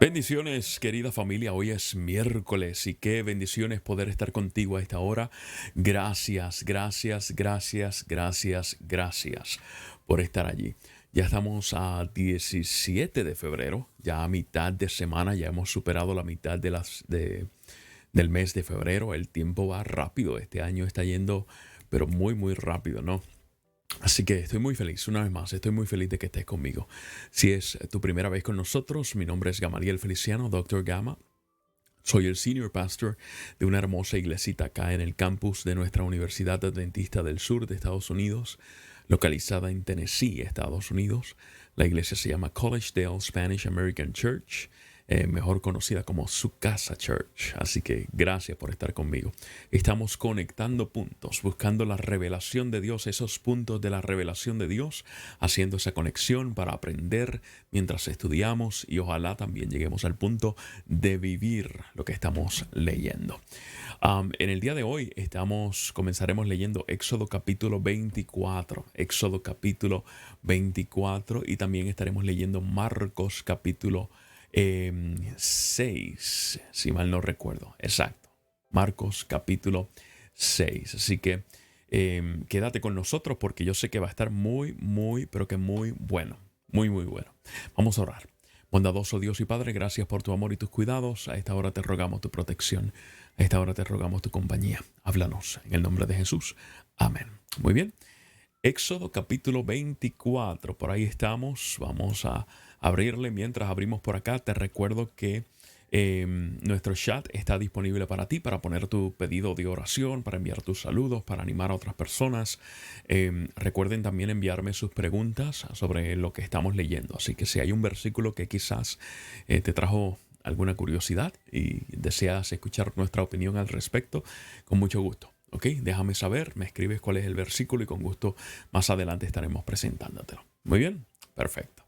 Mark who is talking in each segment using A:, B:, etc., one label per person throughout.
A: Bendiciones, querida familia. Hoy es miércoles y qué bendiciones poder estar contigo a esta hora. Gracias, gracias, gracias, gracias, gracias por estar allí. Ya estamos a 17 de febrero, ya a mitad de semana, ya hemos superado la mitad del mes de febrero. El tiempo va rápido, este año está yendo, pero muy, muy rápido, ¿no? Así que estoy muy feliz, una vez más, estoy muy feliz de que estés conmigo. Si es tu primera vez con nosotros, mi nombre es Gamaliel Feliciano, Doctor Gama. Soy el senior pastor de una hermosa iglesita acá en el campus de nuestra Universidad Adventista del Sur de Estados Unidos, localizada en Tennessee, Estados Unidos. La iglesia se llama Collegedale Spanish American Church, mejor conocida como Su Casa Church. Así que gracias por estar conmigo. Estamos conectando puntos, buscando la revelación de Dios, esos puntos de la revelación de Dios, haciendo esa conexión para aprender mientras estudiamos y ojalá también lleguemos al punto de vivir lo que estamos leyendo. En el día de hoy comenzaremos leyendo Éxodo capítulo 24, Éxodo capítulo 24 y también estaremos leyendo Marcos capítulo 6, si mal no recuerdo. Exacto. Marcos capítulo 6. Así que quédate con nosotros porque yo sé que va a estar muy, muy, pero que muy bueno. Muy, muy bueno. Vamos a orar. Bondadoso Dios y Padre, gracias por tu amor y tus cuidados. A esta hora te rogamos tu protección. A esta hora te rogamos tu compañía. Háblanos en el nombre de Jesús. Amén. Muy bien. Éxodo capítulo 24, por ahí estamos, vamos a abrirle. Mientras abrimos por acá, te recuerdo que nuestro chat está disponible para ti, para poner tu pedido de oración, para enviar tus saludos, para animar a otras personas. Recuerden también enviarme sus preguntas sobre lo que estamos leyendo, así que si hay un versículo que quizás te trajo alguna curiosidad y deseas escuchar nuestra opinión al respecto, con mucho gusto. Ok, déjame saber, me escribes cuál es el versículo y con gusto más adelante estaremos presentándotelo. Muy bien, perfecto.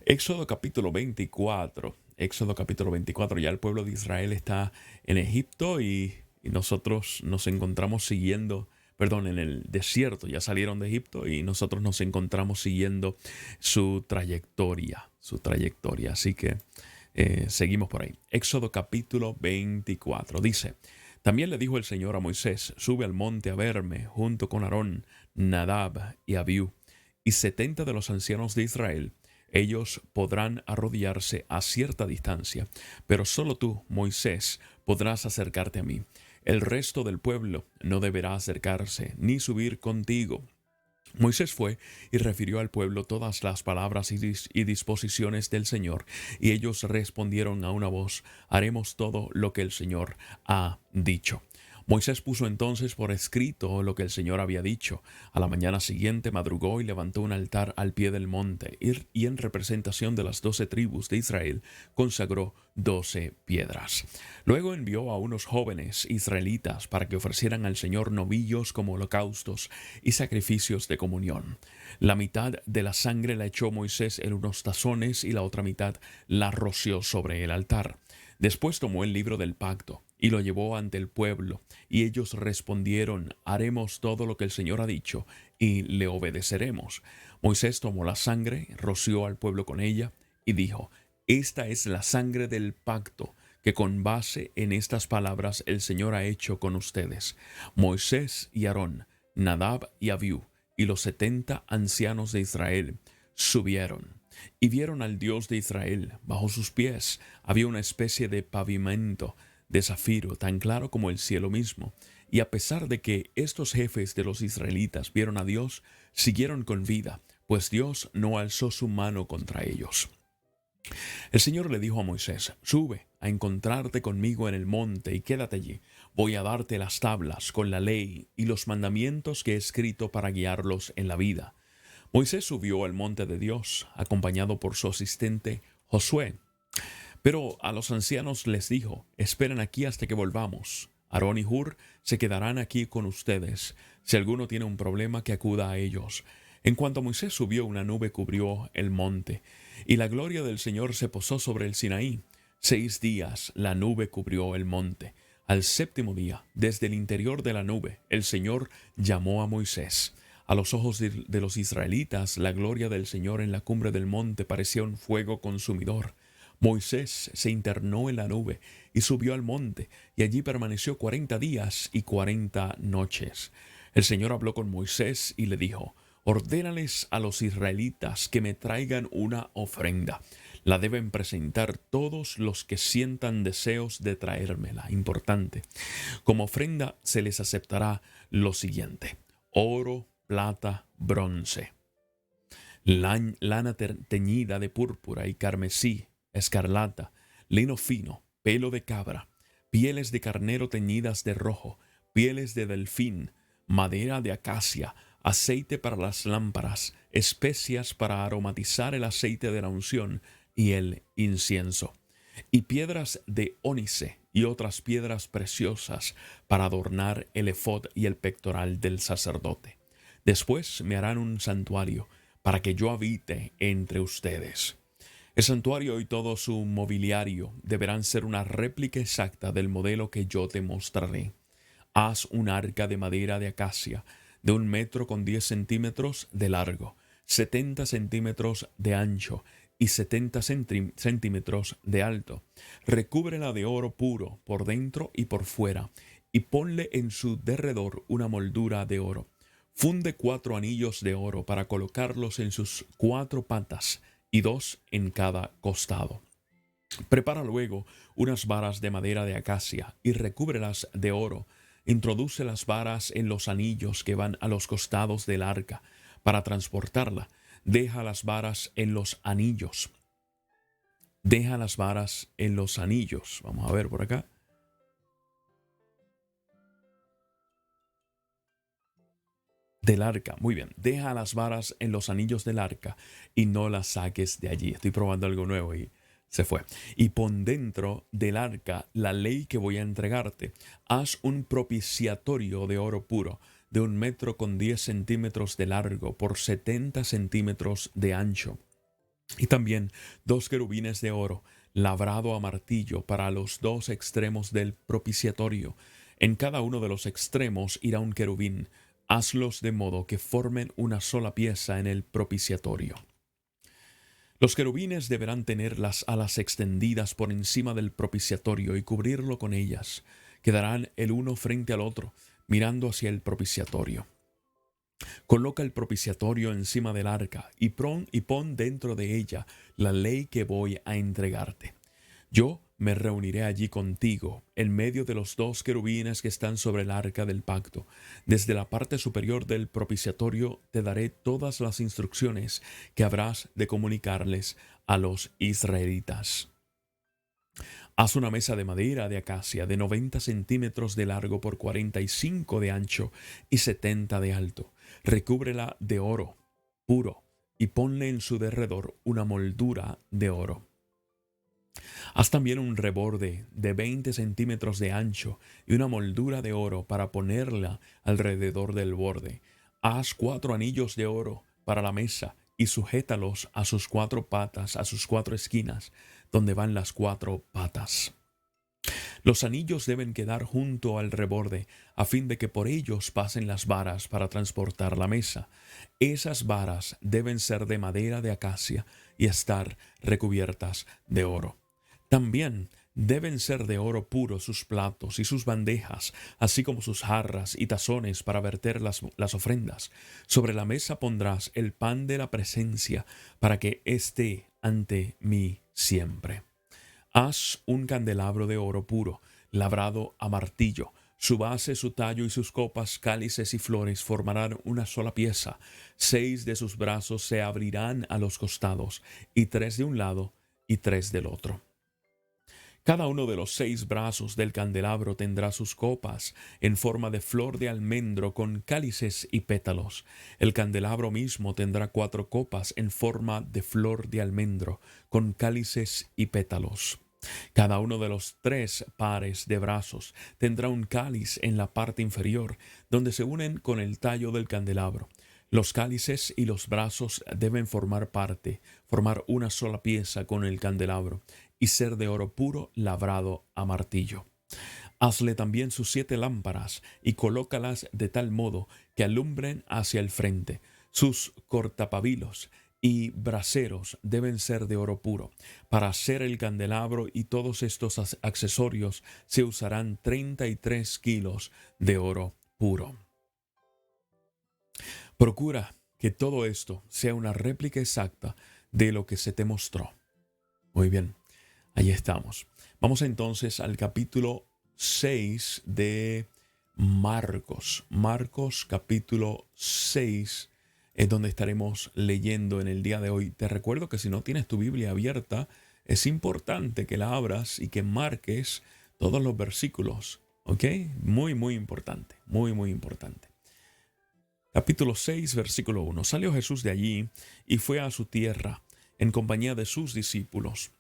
A: Éxodo capítulo 24. Éxodo capítulo 24. Ya el pueblo de Israel está en Egipto y nosotros nos encontramos en el desierto. Ya salieron de Egipto y nosotros nos encontramos siguiendo su trayectoria. Así que seguimos por ahí. Éxodo capítulo 24. Dice: También le dijo el Señor a Moisés: Sube al monte a verme, junto con Aarón, Nadab y Abiú, y 70 de los ancianos de Israel. Ellos podrán arrodillarse a cierta distancia, pero solo tú, Moisés, podrás acercarte a mí. El resto del pueblo no deberá acercarse ni subir contigo. Moisés fue y refirió al pueblo todas las palabras y disposiciones del Señor, y ellos respondieron a una voz: Haremos todo lo que el Señor ha dicho. Moisés puso entonces por escrito lo que el Señor había dicho. A la mañana siguiente madrugó y levantó un altar al pie del monte, y en representación de las 12 tribus de Israel consagró 12 piedras. Luego envió a unos jóvenes israelitas para que ofrecieran al Señor novillos como holocaustos y sacrificios de comunión. La mitad de la sangre la echó Moisés en unos tazones y la otra mitad la roció sobre el altar. Después tomó el libro del pacto y lo llevó ante el pueblo, y ellos respondieron: Haremos todo lo que el Señor ha dicho y le obedeceremos. Moisés tomó la sangre, roció al pueblo con ella y dijo: Esta es la sangre del pacto que con base en estas palabras el Señor ha hecho con ustedes. Moisés y Aarón, Nadab y Abiú y los 70 ancianos de Israel subieron y vieron al Dios de Israel. Bajo sus pies había una especie de pavimento de zafiro tan claro como el cielo mismo. Y a pesar de que estos jefes de los israelitas vieron a Dios, siguieron con vida, pues Dios no alzó su mano contra ellos. El Señor le dijo a Moisés: Sube a encontrarte conmigo en el monte y quédate allí. Voy a darte las tablas con la ley y los mandamientos que he escrito para guiarlos en la vida. Moisés subió al monte de Dios, acompañado por su asistente Josué. Pero a los ancianos les dijo: Esperen aquí hasta que volvamos. Aarón y Hur se quedarán aquí con ustedes. Si alguno tiene un problema, que acuda a ellos. En cuanto Moisés subió, una nube cubrió el monte, y la gloria del Señor se posó sobre el Sinaí. 6 días la nube cubrió el monte. Al séptimo día, desde el interior de la nube, el Señor llamó a Moisés. A los ojos de los israelitas, la gloria del Señor en la cumbre del monte parecía un fuego consumidor. Moisés se internó en la nube y subió al monte, y allí permaneció 40 días y 40 noches. El Señor habló con Moisés y le dijo: ordénales a los israelitas que me traigan una ofrenda. La deben presentar todos los que sientan deseos de traérmela. Importante. Como ofrenda se les aceptará lo siguiente: oro, plata, bronce, lana teñida de púrpura y carmesí, escarlata, lino fino, pelo de cabra, pieles de carnero teñidas de rojo, pieles de delfín, madera de acacia, aceite para las lámparas, especias para aromatizar el aceite de la unción y el incienso, y piedras de ónice y otras piedras preciosas para adornar el efod y el pectoral del sacerdote. Después me harán un santuario para que yo habite entre ustedes. El santuario y todo su mobiliario deberán ser una réplica exacta del modelo que yo te mostraré. Haz un arca de madera de acacia de 1 metro con 10 centímetros de largo, 70 centímetros de ancho y 70 centímetros de alto. Recúbrela de oro puro por dentro y por fuera, y ponle en su derredor una moldura de oro. Funde 4 anillos de oro para colocarlos en sus 4 patas y 2 en cada costado. Prepara luego unas varas de madera de acacia y recúbrelas de oro. Introduce las varas en los anillos que van a los costados del arca. Para transportarla, deja las varas en los anillos. Deja las varas en los anillos. Vamos a ver por acá. Del arca. Muy bien. Deja las varas en los anillos del arca y no las saques de allí. Estoy probando algo nuevo y se fue. Y pon dentro del arca la ley que voy a entregarte. Haz un propiciatorio de oro puro, de 1 metro con 10 centímetros de largo por 70 centímetros de ancho. Y también 2 querubines de oro, labrado a martillo, para los 2 extremos del propiciatorio. En cada uno de los extremos irá un querubín. Hazlos de modo que formen una sola pieza en el propiciatorio. Los querubines deberán tener las alas extendidas por encima del propiciatorio y cubrirlo con ellas. Quedarán el uno frente al otro, mirando hacia el propiciatorio. Coloca el propiciatorio encima del arca y pon dentro de ella la ley que voy a entregarte. Yo me reuniré allí contigo, en medio de los 2 querubines que están sobre el arca del pacto. Desde la parte superior del propiciatorio te daré todas las instrucciones que habrás de comunicarles a los israelitas. Haz una mesa de madera de acacia de 90 centímetros de largo por 45 de ancho y 70 de alto. Recúbrela de oro puro y ponle en su derredor una moldura de oro. Haz también un reborde de 20 centímetros de ancho y una moldura de oro para ponerla alrededor del borde. Haz 4 anillos de oro para la mesa y sujétalos a sus 4 patas, a sus 4 esquinas, donde van las 4 patas. Los anillos deben quedar junto al reborde, a fin de que por ellos pasen las varas para transportar la mesa. Esas varas deben ser de madera de acacia y estar recubiertas de oro. También deben ser de oro puro sus platos y sus bandejas, así como sus jarras y tazones para verter las ofrendas. Sobre la mesa pondrás el pan de la presencia, para que esté ante mí siempre. Haz un candelabro de oro puro, labrado a martillo. Su base, su tallo y sus copas, cálices y flores formarán una sola pieza. 6 de sus brazos se abrirán a los costados, y 3 de un lado y 3 del otro. Cada uno de los 6 brazos del candelabro tendrá sus copas en forma de flor de almendro con cálices y pétalos. El candelabro mismo tendrá 4 copas en forma de flor de almendro con cálices y pétalos. Cada uno de los 3 pares de brazos tendrá un cáliz en la parte inferior, donde se unen con el tallo del candelabro. Los cálices y los brazos deben formar una sola pieza con el candelabro, y ser de oro puro labrado a martillo. Hazle también sus 7 lámparas y colócalas de tal modo que alumbren hacia el frente. Sus cortapabilos y braseros deben ser de oro puro. Para hacer el candelabro y todos estos accesorios se usarán 33 kilos de oro puro. Procura que todo esto sea una réplica exacta de lo que se te mostró. Muy bien, ahí estamos. Vamos entonces al capítulo 6 de Marcos. Marcos capítulo 6 es donde estaremos leyendo en el día de hoy. Te recuerdo que si no tienes tu Biblia abierta, es importante que la abras y que marques todos los versículos. ¿Ok? Muy, muy importante. Muy, muy importante. Capítulo 6, versículo 1. Salió Jesús de allí y fue a su tierra en compañía de sus discípulos.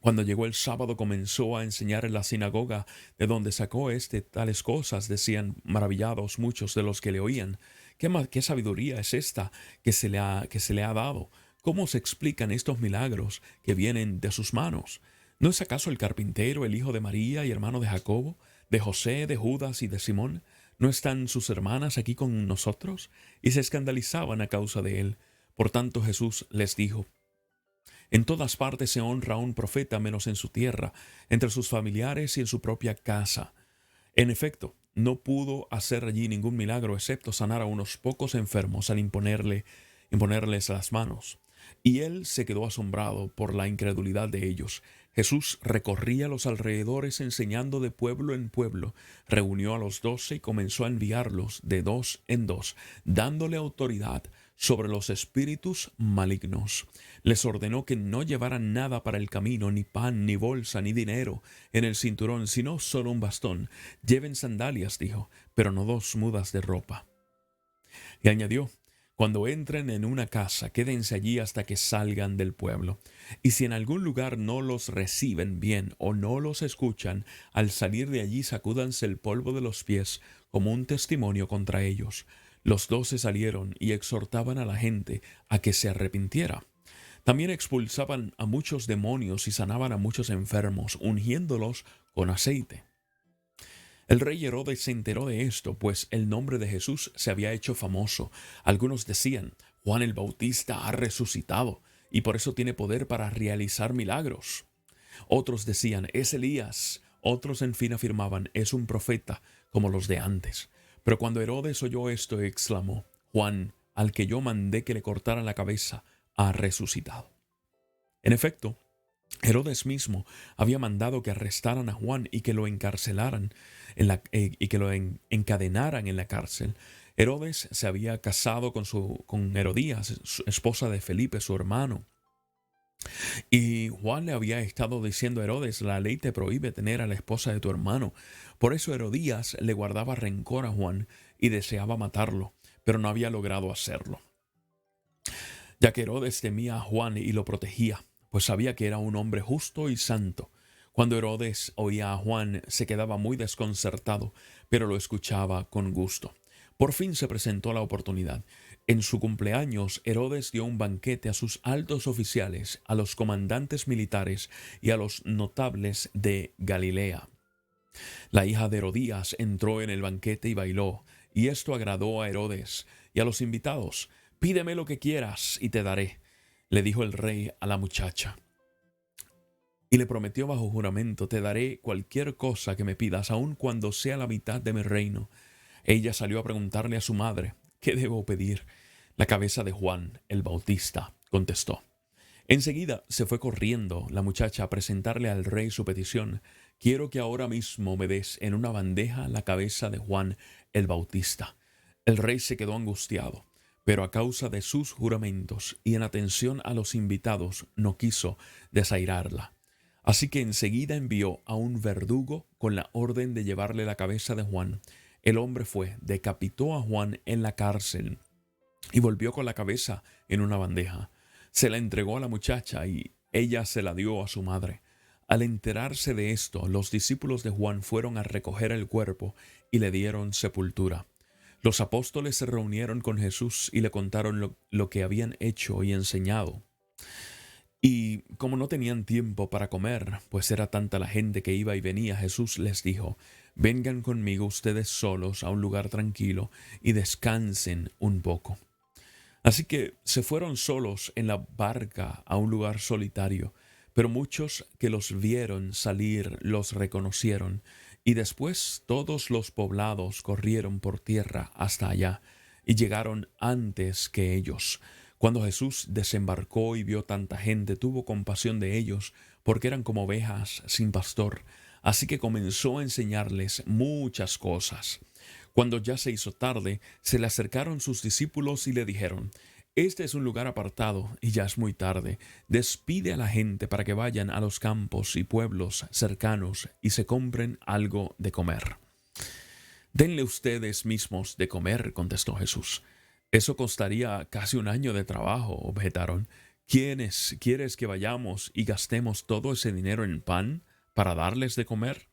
A: Cuando llegó el sábado comenzó a enseñar en la sinagoga, de donde sacó tales cosas, decían maravillados muchos de los que le oían. ¿Qué sabiduría es esta que se le ha dado? ¿Cómo se explican estos milagros que vienen de sus manos? ¿No es acaso el carpintero, el hijo de María y hermano de Jacobo, de José, de Judas y de Simón? ¿No están sus hermanas aquí con nosotros? Y se escandalizaban a causa de él. Por tanto Jesús les dijo: en todas partes se honra a un profeta menos en su tierra, entre sus familiares y en su propia casa. En efecto, no pudo hacer allí ningún milagro excepto sanar a unos pocos enfermos al imponerles las manos. Y él se quedó asombrado por la incredulidad de ellos. Jesús recorría los alrededores enseñando de pueblo en pueblo. Reunió a los 12 y comenzó a enviarlos de 2 en 2, dándole autoridad sobre los espíritus malignos. Les ordenó que no llevaran nada para el camino, ni pan, ni bolsa, ni dinero en el cinturón, sino solo un bastón. Lleven sandalias, dijo, pero no 2 mudas de ropa. Y añadió: cuando entren en una casa, quédense allí hasta que salgan del pueblo. Y si en algún lugar no los reciben bien o no los escuchan, al salir de allí sacúdanse el polvo de los pies como un testimonio contra ellos. Los 12 salieron y exhortaban a la gente a que se arrepintiera. También expulsaban a muchos demonios y sanaban a muchos enfermos, ungiéndolos con aceite. El rey Herodes se enteró de esto, pues el nombre de Jesús se había hecho famoso. Algunos decían: Juan el Bautista ha resucitado y por eso tiene poder para realizar milagros. Otros decían: es Elías. Otros en fin afirmaban: es un profeta como los de antes. Pero cuando Herodes oyó esto, exclamó: Juan, al que yo mandé que le cortaran la cabeza, ha resucitado. En efecto, Herodes mismo había mandado que arrestaran a Juan y que lo encarcelaran y que lo encadenaran en la cárcel. Herodes se había casado con Herodías, esposa de Felipe, su hermano. Y Juan le había estado diciendo a Herodes: la ley te prohíbe tener a la esposa de tu hermano. Por eso Herodías le guardaba rencor a Juan y deseaba matarlo, pero no había logrado hacerlo, ya que Herodes temía a Juan y lo protegía, pues sabía que era un hombre justo y santo. Cuando Herodes oía a Juan, se quedaba muy desconcertado, pero lo escuchaba con gusto. Por fin se presentó la oportunidad. En su cumpleaños, Herodes dio un banquete a sus altos oficiales, a los comandantes militares y a los notables de Galilea. La hija de Herodías entró en el banquete y bailó, y esto agradó a Herodes y a los invitados. «Pídeme lo que quieras y te daré», le dijo el rey a la muchacha. Y le prometió bajo juramento: «Te daré cualquier cosa que me pidas, aun cuando sea la mitad de mi reino». Ella salió a preguntarle a su madre: «¿Qué debo pedir?». «La cabeza de Juan el Bautista», contestó. Enseguida se fue corriendo la muchacha a presentarle al rey su petición: «Quiero que ahora mismo me des en una bandeja la cabeza de Juan el Bautista». El rey se quedó angustiado, pero a causa de sus juramentos y en atención a los invitados no quiso desairarla. Así que enseguida envió a un verdugo con la orden de llevarle la cabeza de Juan. El hombre fue, decapitó a Juan en la cárcel y volvió con la cabeza en una bandeja. Se la entregó a la muchacha y ella se la dio a su madre. Al enterarse de esto, los discípulos de Juan fueron a recoger el cuerpo y le dieron sepultura. Los apóstoles se reunieron con Jesús y le contaron lo que habían hecho y enseñado. Y como no tenían tiempo para comer, pues era tanta la gente que iba y venía, Jesús les dijo: vengan conmigo ustedes solos a un lugar tranquilo y descansen un poco. Así que se fueron solos en la barca a un lugar solitario, pero muchos que los vieron salir los reconocieron, y después todos los poblados corrieron por tierra hasta allá, y llegaron antes que ellos. Cuando Jesús desembarcó y vio tanta gente, tuvo compasión de ellos, porque eran como ovejas sin pastor, así que comenzó a enseñarles muchas cosas. Cuando ya se hizo tarde, se le acercaron sus discípulos y le dijeron: este es un lugar apartado y ya es muy tarde. Despide a la gente para que vayan a los campos y pueblos cercanos y se compren algo de comer. Denle ustedes mismos de comer, contestó Jesús. Eso costaría casi un año de trabajo, objetaron. ¿Quieres que vayamos y gastemos todo ese dinero en pan para darles de comer?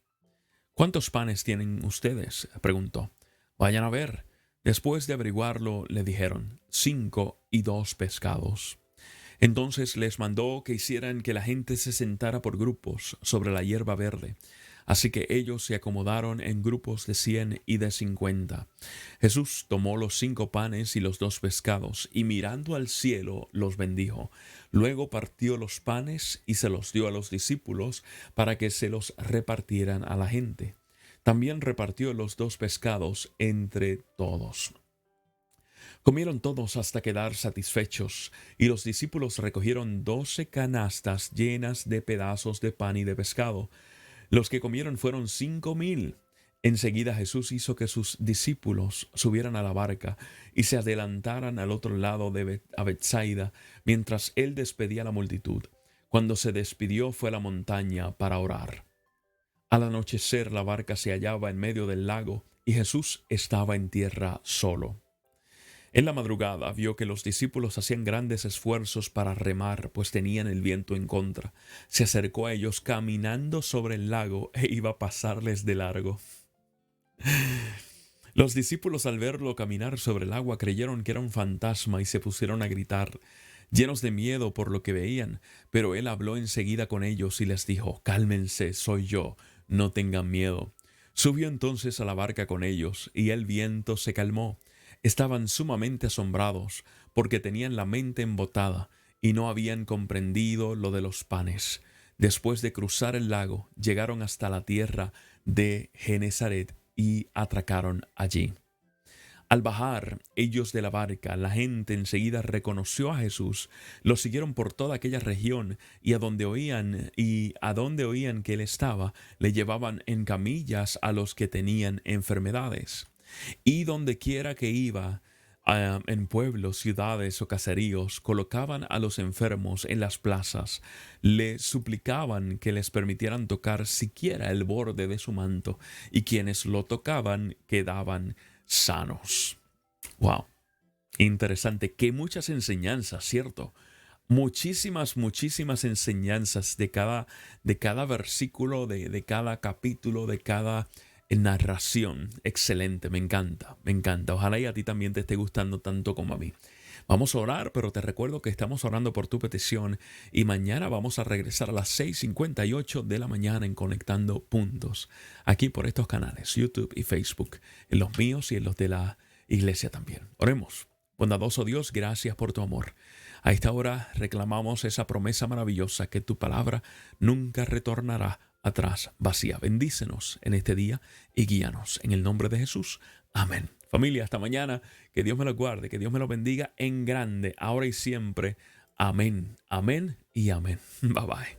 A: ¿Cuántos panes tienen ustedes?, preguntó. Vayan a ver. Después de averiguarlo, le dijeron: 5 y 2 pescados. Entonces les mandó que hicieran que la gente se sentara por grupos sobre la hierba verde. Así que ellos se acomodaron en grupos de 100 y de 50. Jesús tomó los 5 panes y los 2 pescados, y mirando al cielo los bendijo. Luego partió los panes y se los dio a los discípulos para que se los repartieran a la gente. También repartió los 2 pescados entre todos. Comieron todos hasta quedar satisfechos, y los discípulos recogieron 12 canastas llenas de pedazos de pan y de pescado. Los que comieron fueron 5,000. Enseguida Jesús hizo que sus discípulos subieran a la barca y se adelantaran al otro lado a Betsaida, mientras él despedía a la multitud. Cuando se despidió, fue a la montaña para orar. Al anochecer, la barca se hallaba en medio del lago y Jesús estaba en tierra solo. En la madrugada vio que los discípulos hacían grandes esfuerzos para remar, pues tenían el viento en contra. Se acercó a ellos caminando sobre el lago e iba a pasarles de largo. Los discípulos, al verlo caminar sobre el agua, creyeron que era un fantasma y se pusieron a gritar, llenos de miedo por lo que veían. Pero él habló enseguida con ellos y les dijo: cálmense, soy yo, no tengan miedo. Subió entonces a la barca con ellos, y el viento se calmó. Estaban sumamente asombrados, porque tenían la mente embotada y no habían comprendido lo de los panes. Después de cruzar el lago, llegaron hasta la tierra de Genesaret y atracaron allí. Al bajar ellos de la barca, la gente enseguida reconoció a Jesús. Lo siguieron por toda aquella región, y a donde oían que él estaba, le llevaban en camillas a los que tenían enfermedades. Y donde quiera que iba, en pueblos, ciudades o caseríos, colocaban a los enfermos en las plazas, le suplicaban que les permitieran tocar siquiera el borde de su manto, y quienes lo tocaban quedaban sanos. Wow, interesante, que muchas enseñanzas, ¿cierto? Muchísimas enseñanzas de cada versículo, de cada capítulo, de cada narración. Excelente, me encanta, me encanta. Ojalá y a ti también te esté gustando tanto como a mí. Vamos a orar, pero te recuerdo que estamos orando por tu petición, y mañana vamos a regresar a las 6:58 de la mañana en Conectando Puntos, aquí por estos canales, YouTube y Facebook, en los míos y en los de la iglesia también. Oremos. Bondadoso Dios, gracias por tu amor. A esta hora reclamamos esa promesa maravillosa, que tu palabra nunca retornará atrás vacía. Bendícenos en este día y guíanos en el nombre de Jesús. Amén. Familia, hasta mañana. Que Dios me lo guarde, que Dios me lo bendiga en grande, ahora y siempre. Amén, amén y amén. Bye bye.